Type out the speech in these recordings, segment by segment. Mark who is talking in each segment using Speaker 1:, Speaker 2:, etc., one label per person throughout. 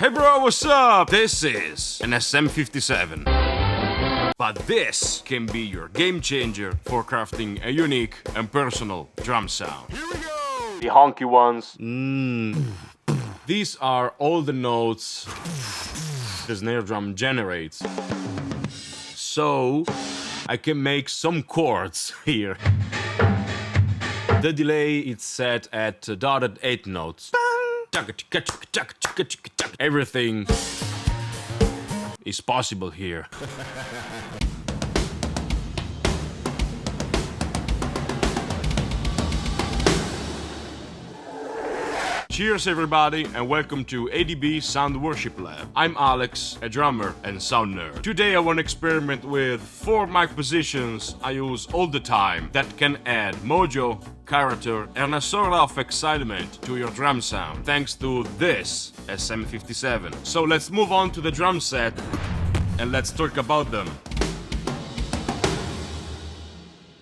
Speaker 1: Hey bro, what's up? This is an SM57. But this can be your game changer for crafting a unique and personal drum sound.
Speaker 2: Here we go!
Speaker 1: The honky ones. These are all the notes the snare drum generates. So I can make some chords here. The delay is set at dotted 8 notes. Everything is possible here. Cheers everybody and welcome to ADB Sound Worship Lab. I'm Alex, a drummer and sound nerd. Today I want to experiment with 4 mic positions I use all the time that can add mojo, character and a sort of excitement to your drum sound thanks to this SM57. So let's move on to the drum set and let's talk about them.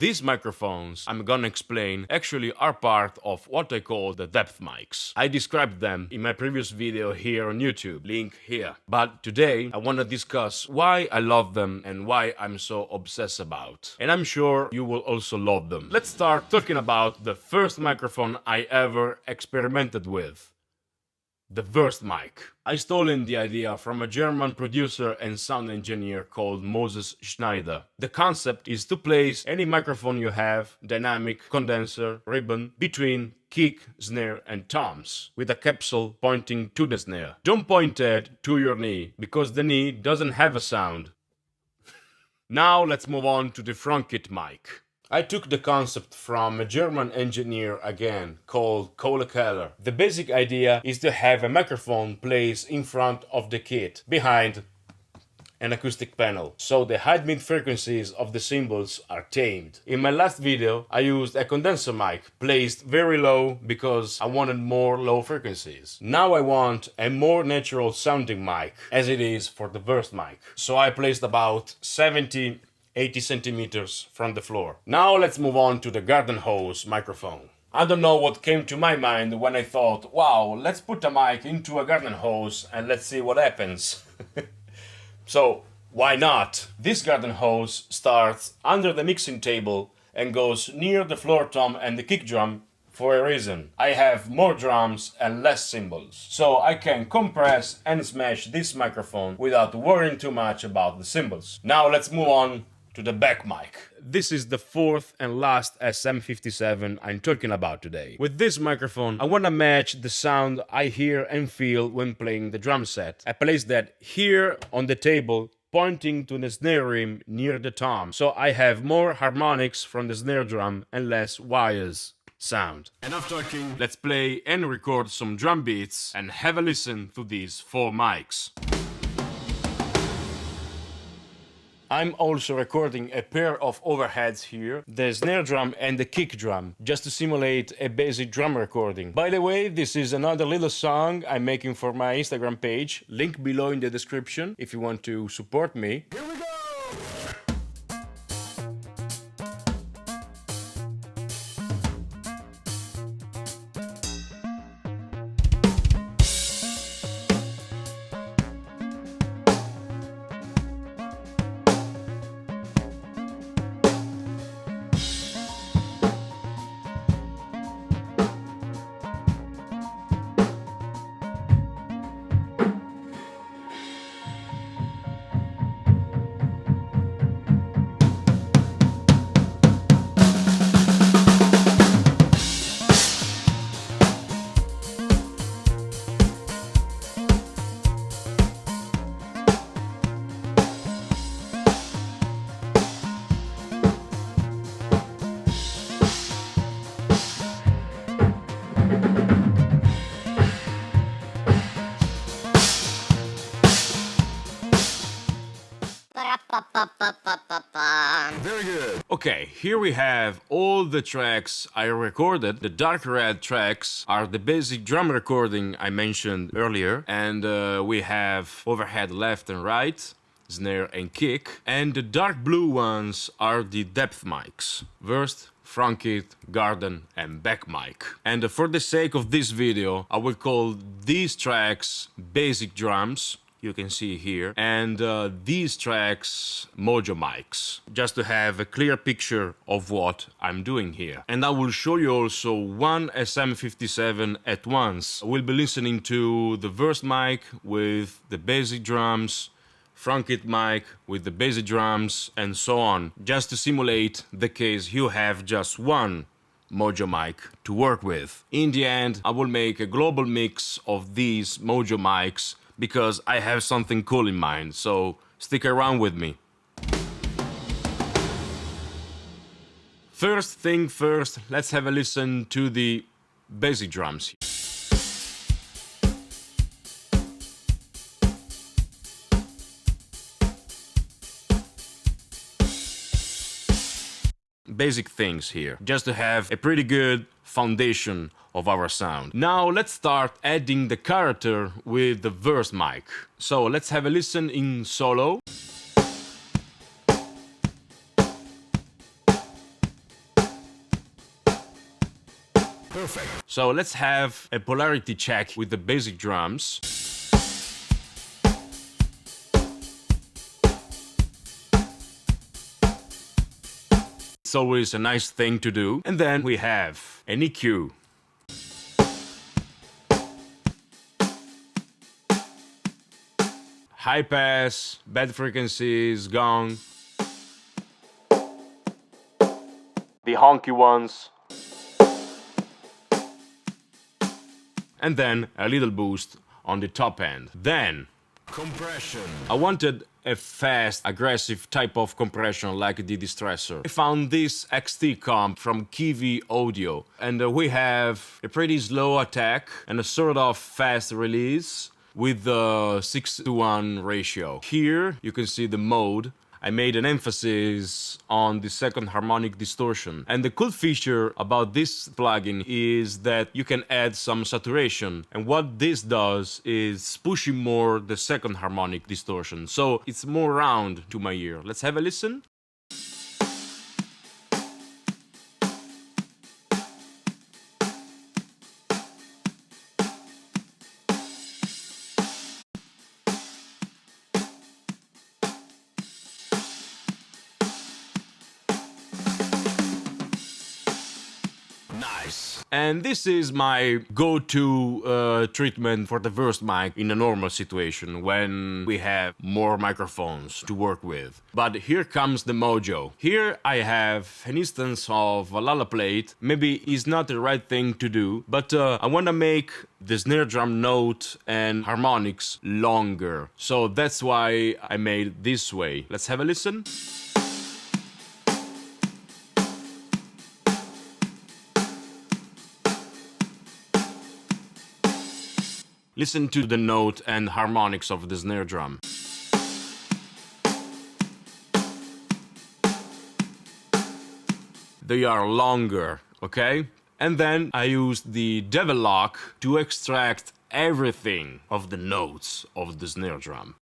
Speaker 1: These microphones I'm gonna explain actually are part of what I call the depth mics. I described them in my previous video here on YouTube, link here. But today I wanna discuss why I love them and why I'm so obsessed about. And I'm sure you will also love them. Let's start talking about the first microphone I ever experimented with. The Wurst Mic. I stolen the idea from a German producer and sound engineer called Moses Schneider. The concept is to place any microphone you have, dynamic, condenser, ribbon, between kick, snare and toms, with a capsule pointing to the snare. Don't point it to your knee, because the knee doesn't have a sound. Now let's move on to the front kit mic. I took the concept from a German engineer again, called Cole Keller. The basic idea is to have a microphone placed in front of the kit, behind an acoustic panel, so the high-mid frequencies of the cymbals are tamed. In my last video, I used a condenser mic, placed very low because I wanted more low frequencies. Now I want a more natural sounding mic, as it is for the Wurst mic. So I placed about 80 centimeters from the floor. Now let's move on to the garden hose microphone. I don't know what came to my mind when I thought, wow, let's put a mic into a garden hose and let's see what happens. So, why not? This garden hose starts under the mixing table and goes near the floor tom and the kick drum for a reason. I have more drums and less cymbals, so I can compress and smash this microphone without worrying too much about the cymbals. Now let's move on to the back mic. This is the fourth and last SM57 I'm talking about today. With this microphone, I want to match the sound I hear and feel when playing the drum set. I place that here on the table, pointing to the snare rim near the tom, so I have more harmonics from the snare drum and less wires sound. Enough talking, let's play and record some drum beats and have a listen to these 4 mics. I'm also recording a pair of overheads here, the snare drum and the kick drum, just to simulate a basic drum recording. By the way, this is another little song I'm making for my Instagram page, link below in the description if you want to support me.
Speaker 2: Here we go! Very good.
Speaker 1: Okay, here we have all the tracks I recorded. The dark red tracks are the basic drum recording I mentioned earlier, and we have overhead left and right, snare and kick, and the dark blue ones are the depth mics. Wurst front kit, garden and back mic. And for the sake of this video, I will call these tracks basic drums, you can see here, and these tracks Mojo Mics, just to have a clear picture of what I'm doing here. And I will show you also one SM57 at once. We'll be listening to the Wurst mic with the basic drums, front kit mic with the basic drums, and so on, just to simulate the case you have just one Mojo mic to work with. In the end, I will make a global mix of these Mojo mics because I have something cool in mind, so stick around with me. First thing first, let's have a listen to the basic drums. Basic things here, just to have a pretty good foundation of our sound. Now let's start adding the character with the Wurst mic. So let's have a listen in solo. Perfect. So let's have a polarity check with the basic drums. It's always a nice thing to do. And then we have an EQ. High pass, bad frequencies, gone. The honky ones. And then a little boost on the top end. Then compression. I wanted a fast, aggressive type of compression like the distressor. I found this XT comp from Kiwi Audio, and we have a pretty slow attack and a sort of fast release with the 6:1 ratio. Here you can see the mode. I made an emphasis on the second harmonic distortion. And the cool feature about this plugin is that you can add some saturation. And what this does is pushing more the second harmonic distortion. So it's more round to my ear. Let's have a listen. Nice. And this is my go-to treatment for the Wurst mic in a normal situation when we have more microphones to work with. But here comes the Mojo. Here I have an instance of a lala plate. Maybe it's not the right thing to do, but I want to make the snare drum note and harmonics longer. So that's why I made it this way. Let's have a listen. Listen to the note and harmonics of the snare drum. They are longer, okay? And then I used the Devil Lock to extract everything of the notes of the snare drum.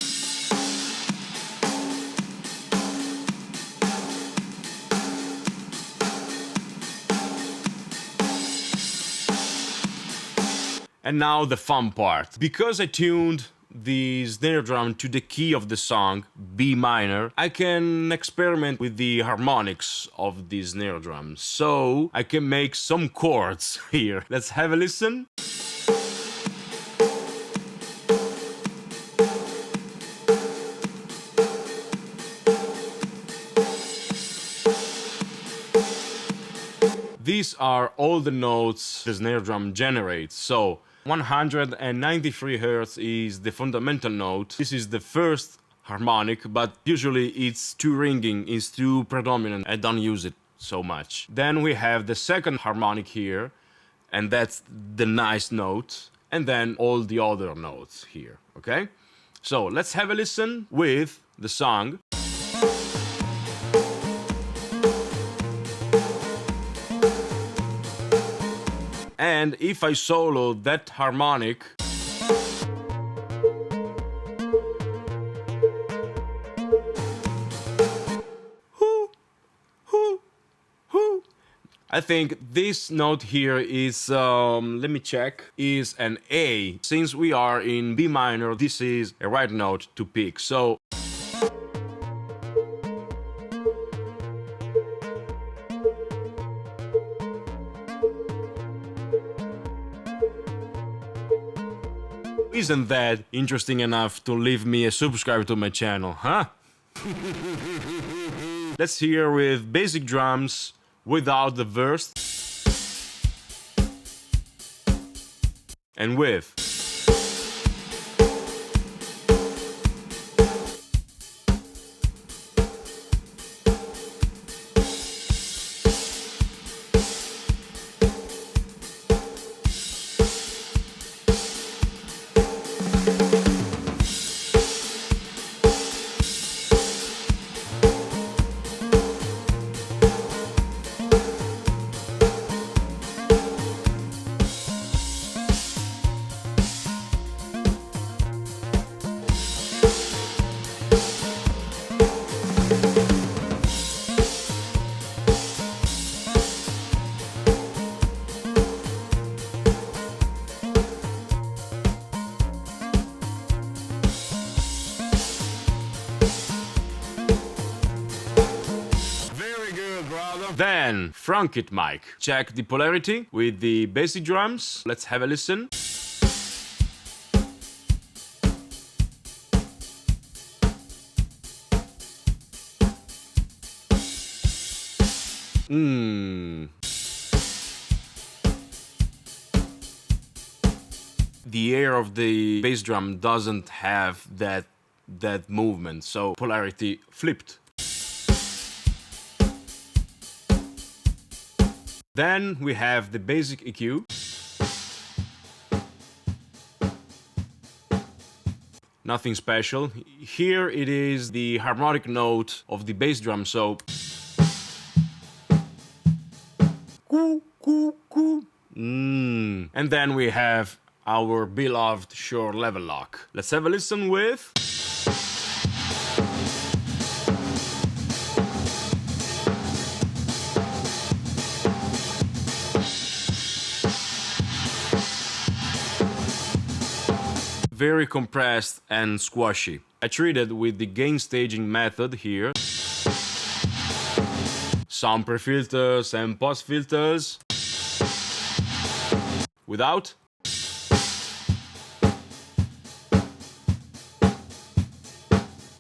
Speaker 1: And now the fun part. Because I tuned the snare drum to the key of the song, B minor, I can experiment with the harmonics of the snare drum. So I can make some chords here. Let's have a listen. These are all the notes the snare drum generates. So 193 Hz is the fundamental note. This is the first harmonic, but usually it's too ringing, it's too predominant. I don't use it so much. Then we have the second harmonic here, and that's the nice note, and then all the other notes here, okay? So let's have a listen with the song. And if I solo that harmonic, I think this note here is, let me check, is an A. Since we are in B minor, this is a right note to pick. So isn't that interesting enough to leave me a subscribe to my channel, huh? Let's hear with basic drums without the verse and with. Then, front it mic. Check the polarity with the basic drums. Let's have a listen. The air of the bass drum doesn't have that movement, so polarity flipped. Then we have the basic EQ. Nothing special. Here it is the harmonic note of the bass drum, so and then we have our beloved Shure level lock. Let's have a listen with. Very compressed and squashy. I treated with the gain staging method here. Some pre-filters and post-filters. Without.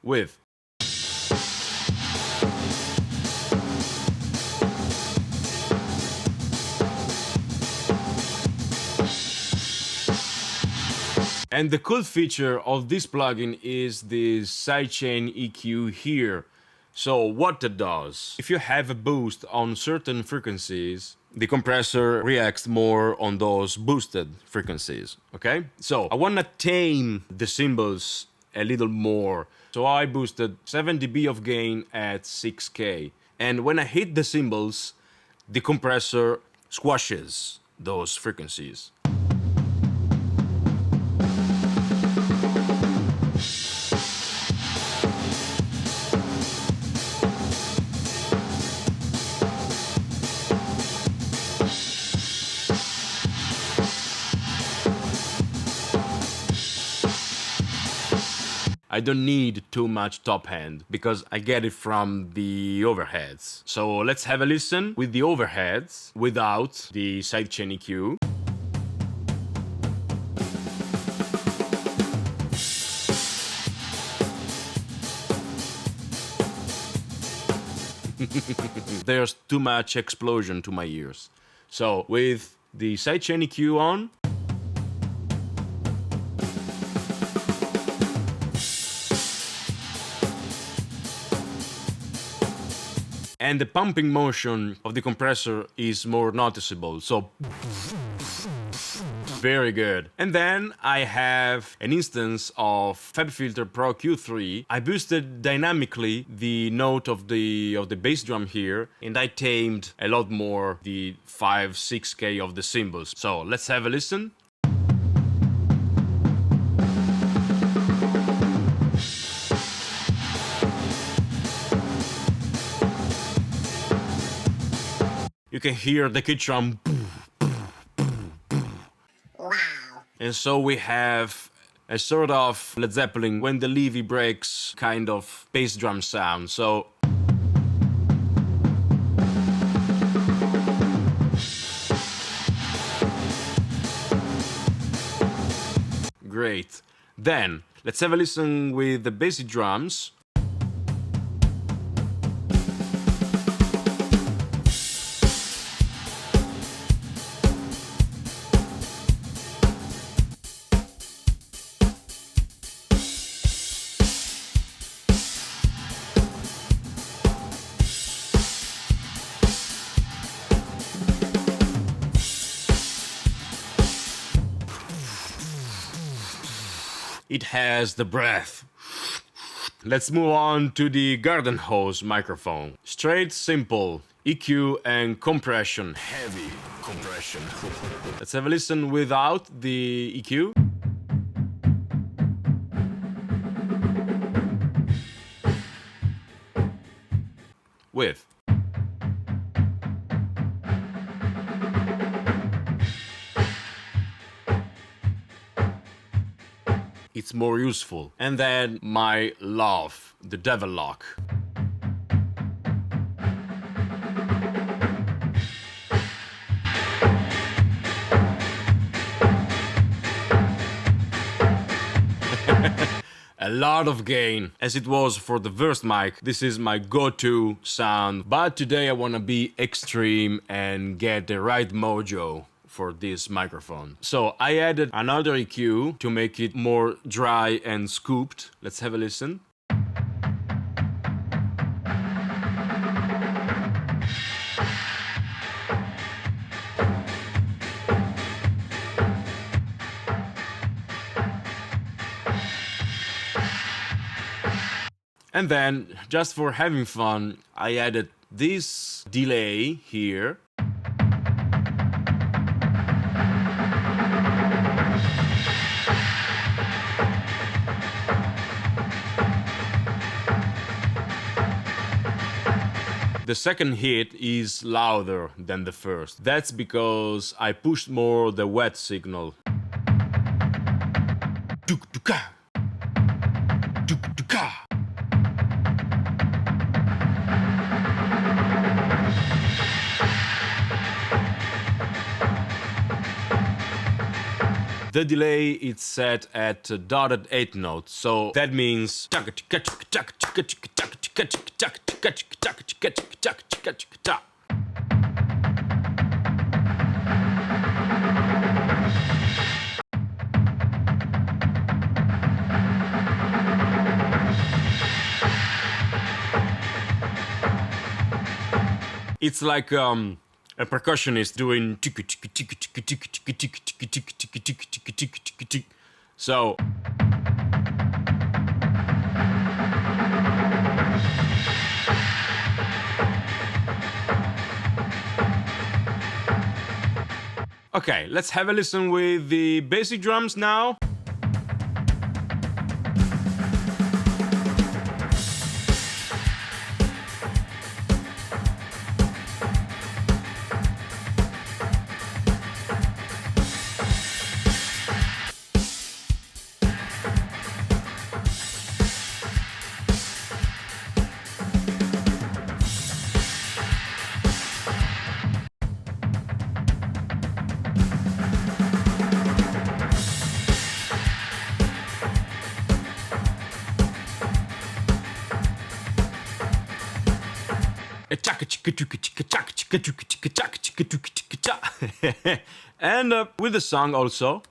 Speaker 1: With. And the cool feature of this plugin is the sidechain EQ here. So what that does, if you have a boost on certain frequencies, the compressor reacts more on those boosted frequencies, okay? So I wanna tame the cymbals a little more. So I boosted 7 dB of gain at 6K. And when I hit the cymbals, the compressor squashes those frequencies. I don't need too much top end because I get it from the overheads. So let's have a listen with the overheads without the sidechain EQ. There's too much explosion to my ears. So with the sidechain EQ on, and the pumping motion of the compressor is more noticeable, so very good. And then I have an instance of FabFilter Pro Q3. I boosted dynamically the note of the bass drum here, and I tamed a lot more the 5-6K of the cymbals. So let's have a listen. You can hear the kick drum.
Speaker 2: Wow.
Speaker 1: And so we have a sort of Led Zeppelin when the levee breaks kind of bass drum sound. So great. Then let's have a listen with the basic drums. It has the breath. Let's move on to the garden hose microphone. Straight, simple, EQ and compression, heavy compression. Let's have a listen without the EQ. With. It's more useful. And then my love, the devil lock. A lot of gain, as it was for the Wurst mic. This is my go-to sound, but today I wanna be extreme and get the right mojo for this microphone. So I added another EQ to make it more dry and scooped. Let's have a listen. And then, just for having fun, I added this delay here. The second hit is louder than the first. That's because I pushed more the wet signal. The delay is set at dotted 8 notes, so that means it's like a percussionist doing so okay, let's have a listen with the basic drums now. And with the song also.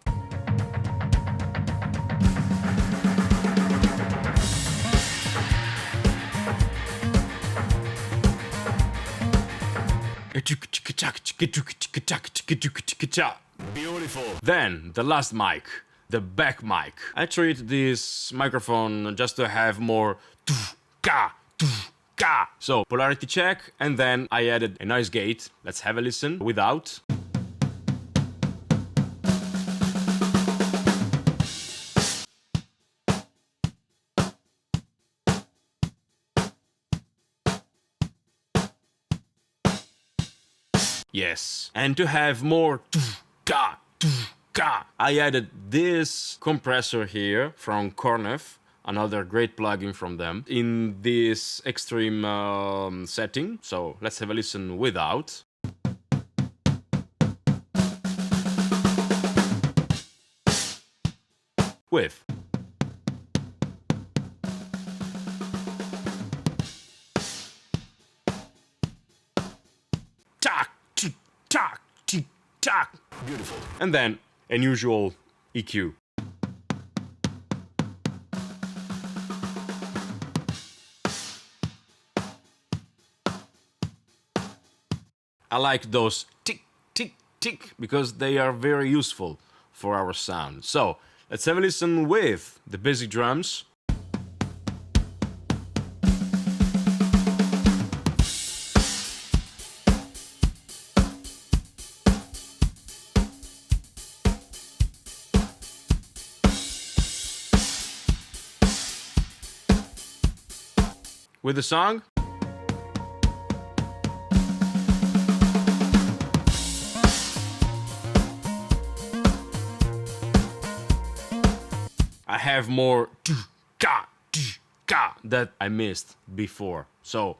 Speaker 1: Beautiful. Then the last mic, the back mic. I treat this microphone just to have more so polarity check, and then I added a noise gate. Let's have a listen without. Yes. And to have more I added this compressor here from Cornef, another great plugin from them, in this extreme setting. So let's have a listen without. With. Tack, tick, tack, tick, tack. Beautiful. And then an usual EQ. I like those tick, tick, tick because they are very useful for our sound. So let's have a listen with the basic drums. With the song. I have more that I missed before. So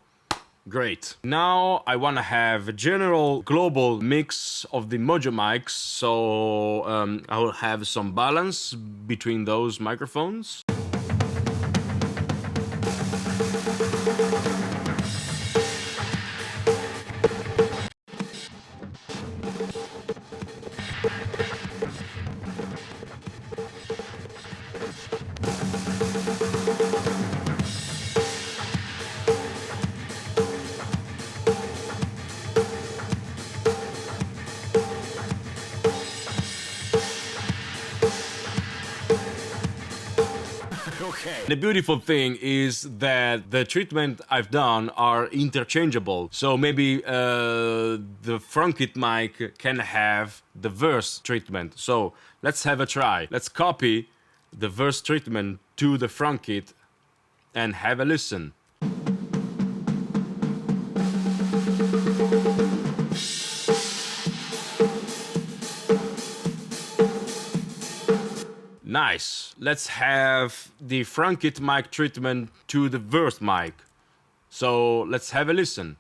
Speaker 1: great. Now I want to have a general global mix of the Mojo Mics, so I will have some balance between those microphones. Okay. The beautiful thing is that the treatment I've done are interchangeable. So maybe the front kit mic can have the verse treatment. So let's have a try. Let's copy the verse treatment to the front kit and have a listen. Nice. Let's have the front kit mic treatment to the Wurst mic. So let's have a listen.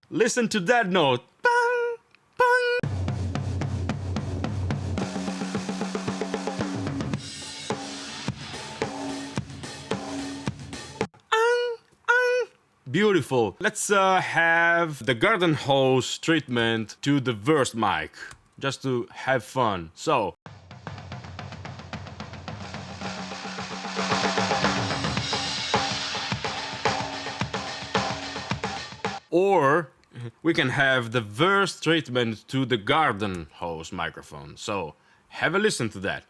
Speaker 1: Listen to that note. Bang, bang. Beautiful. Let's have the garden hose treatment to the Wurst mic, just to have fun. So. Or we can have the Wurst treatment to the garden hose microphone. So have a listen to that.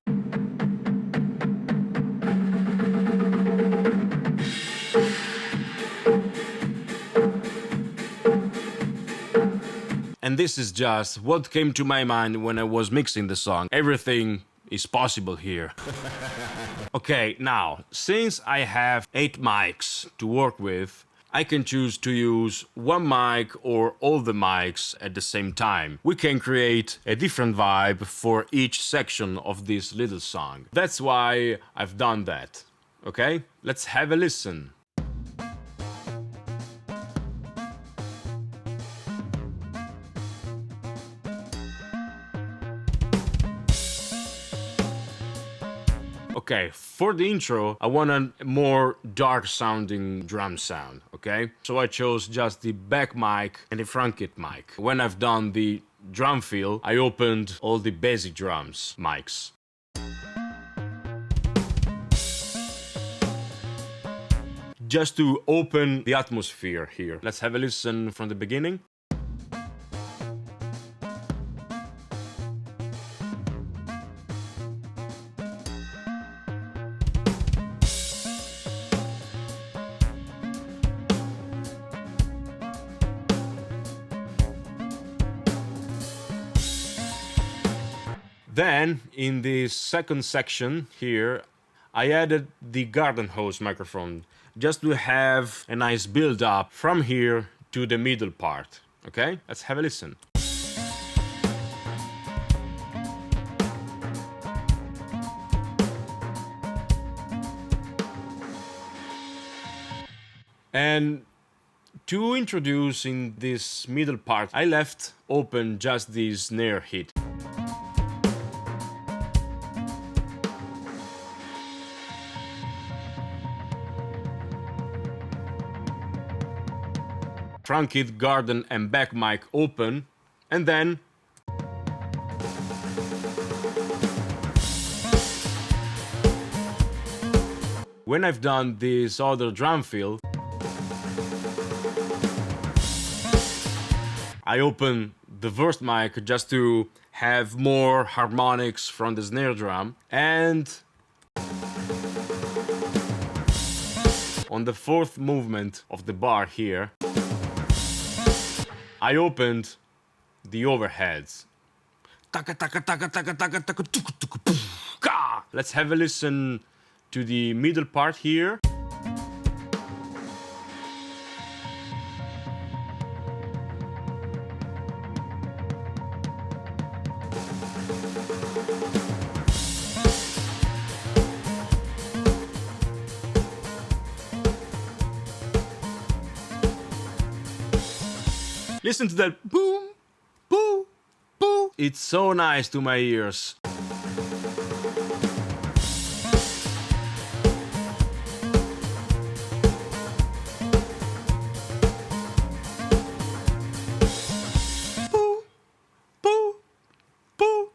Speaker 1: And this is just what came to my mind when I was mixing the song. Everything is possible here. Okay, now, since I have 8 mics to work with, I can choose to use one mic or all the mics at the same time. We can create a different vibe for each section of this little song. That's why I've done that. Okay? Let's have a listen. Okay, for the intro, I want a more dark sounding drum sound, okay? So I chose just the back mic and the front kit mic. When I've done the drum fill, I opened all the basic drums mics. Just to open the atmosphere here. Let's have a listen from the beginning. Then, in the second section here, I added the garden hose microphone just to have a nice build up from here to the middle part. Okay, let's have a listen. And to introduce in this middle part, I left open just the snare hit. Front kit, garden and back mic open, and then when I've done this other drum fill, I open the Wurst mic just to have more harmonics from the snare drum, and on the fourth movement of the bar here, I opened the overheads. Let's have a listen to the middle part here. Listen to that boom, boom, boom. It's so nice to my ears. Boom, boom, boom.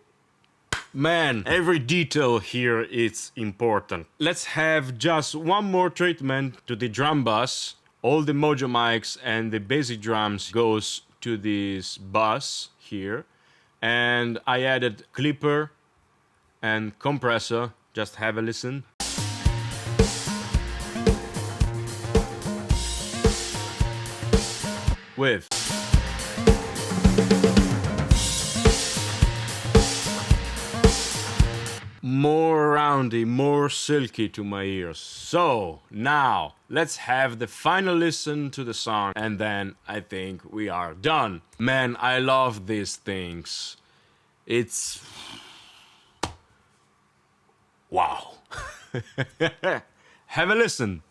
Speaker 1: Man, every detail here is important. Let's have just one more treatment to the drum bus. All the Mojo Mics and the basic drums goes to this bus here, and I added clipper and compressor. Just have a listen. With more roundy, more silky to my ears. So now let's have the final listen to the song, and then I think we are done. Man, I love these things. It's wow. Have a listen.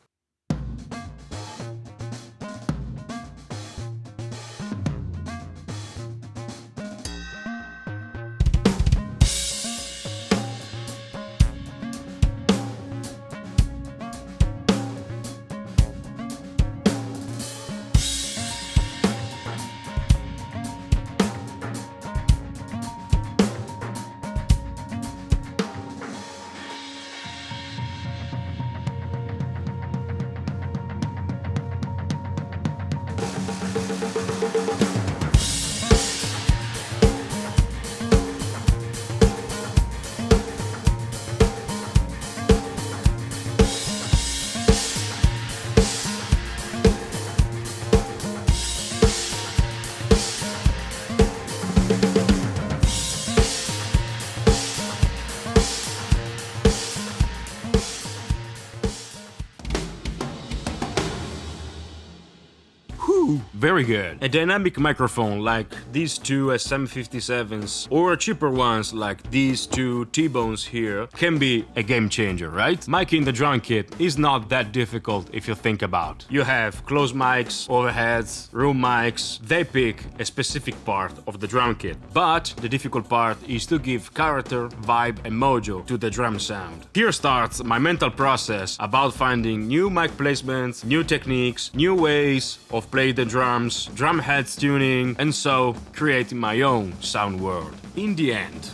Speaker 1: Very good. A dynamic microphone like these two SM57s or cheaper ones like these two T-Bones here can be a game changer, right? Micing the drum kit is not that difficult if you think about. You have closed mics, overheads, room mics. They pick a specific part of the drum kit. But the difficult part is to give character, vibe and mojo to the drum sound. Here starts my mental process about finding new mic placements, new techniques, new ways of playing the drums, drum heads tuning, and so creating my own sound world. In the end,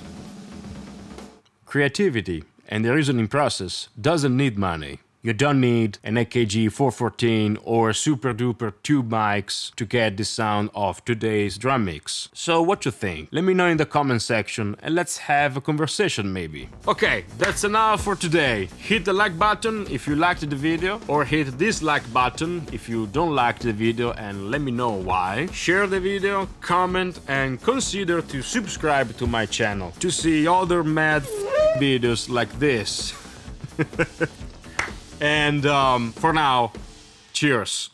Speaker 1: creativity and the reasoning process doesn't need money. You don't need an AKG 414 or super duper tube mics to get the sound of today's drum mix. So what you think? Let me know in the comment section and let's have a conversation maybe. Okay, that's enough for today. Hit the like button if you liked the video, or hit the dislike button if you don't like the video and let me know why. Share the video, comment, and consider to subscribe to my channel to see other mad videos like this. And for now, cheers.